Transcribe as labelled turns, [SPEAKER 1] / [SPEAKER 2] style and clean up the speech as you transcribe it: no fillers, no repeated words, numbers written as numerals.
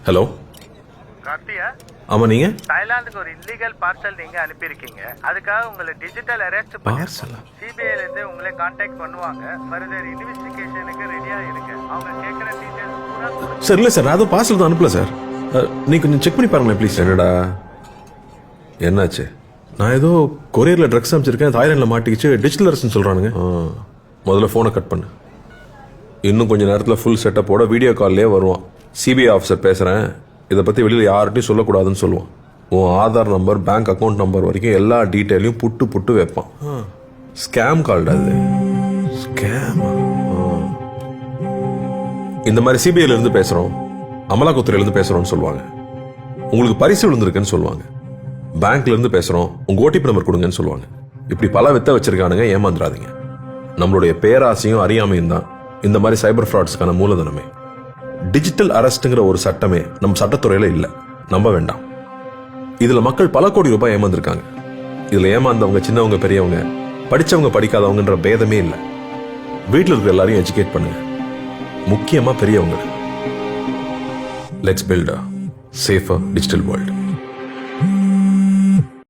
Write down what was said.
[SPEAKER 1] Hello
[SPEAKER 2] கார்த்தியா,
[SPEAKER 1] ஆமா நீங்க
[SPEAKER 2] தாய்லாந்துக்கு ஒரு இல்லீகல் பார்சல் நீங்க அனுப்பியிருக்கீங்க. அதுக்காக உங்களை டிஜிட்டல் அரெஸ்ட்
[SPEAKER 1] பார்சலா?
[SPEAKER 2] சிபிஐல இருந்து உங்களை கான்டாக்ட் பண்ணுவாங்க. ஃபர்தர் இன்வெஸ்டிகேஷனுக்கு ரெடியா இருங்க. அவங்க கேட்குற டீடைல்ஸ் பூரா
[SPEAKER 1] சார் இல்லை சார், நான் அதுவும் பார்சல் தான் அனுப்பல சார். நீ கொஞ்சம் செக் பண்ணி பாருங்களேன் ப்ளீஸ். என்னடா என்னாச்சு? நான் ஏதோ கொரியரில் ட்ரக்ஸ் அனுப்பிச்சிருக்கேன், தாய்லாண்டில் மாட்டிக்கிச்சு, டிஜிட்டல் அரெஸ்ட்னு சொல்கிறானுங்க. முதல்ல ஃபோனை கட் பண்ணு. இன்னும் கொஞ்சம் நேரத்தில் ஃபுல் செட்டப்போட வீடியோ கால்லே வருவான். சிபிஐ ஆஃபீஸர் பேசுகிறேன், இதை பற்றி வெளியில் யார்கிட்டையும் சொல்லக்கூடாதுன்னு சொல்லுவான். உன் Aadhaar number, bank account number வரைக்கும் எல்லா டீட்டெயிலையும் புட்டு புட்டு வைப்பான். ஸ்கேம் கால்டா அது. ஸ்கேம். இந்த மாதிரி சிபிஐல இருந்து பேசுகிறோம், அமலாக்கத்துறையிலேருந்து பேசுகிறோம்னு சொல்லுவாங்க. உங்களுக்கு பரிசு விழுந்திருக்குன்னு சொல்லுவாங்க. பேங்க்ல இருந்து பேசுகிறோம், உங்கள் ஓடிபி நம்பர் கொடுங்கன்னு சொல்லுவாங்க. இப்படி பல வித்த வச்சிருக்கானுங்க, ஏமாந்துடாதீங்க. நம்மளுடைய பேராசையும் அறியாமையும் தான் இந்த மாதிரி சைபர் ஃப்ராட்ஸ்க்கான மூலதனமே. டிஜிட்டல் அரெஸ்ட்ங்கிற ஒரு சட்டமே நம்ம சட்டத்துறையில இல்ல, நம்ப வேண்டாம். இதுல மக்கள் பல கோடி ரூபாய் ஏமாந்துருக்காங்க. இதுல ஏமாந்தவங்க சின்னவங்க பெரியவங்க, படிச்சவங்க படிக்காதவங்கன்ற பேதமே இல்லை. வீட்டில் இருக்கிற எல்லாரையும் எஜுகேட் பண்ணுங்க, முக்கியமா பெரியவங்க. Let's build a safer digital world.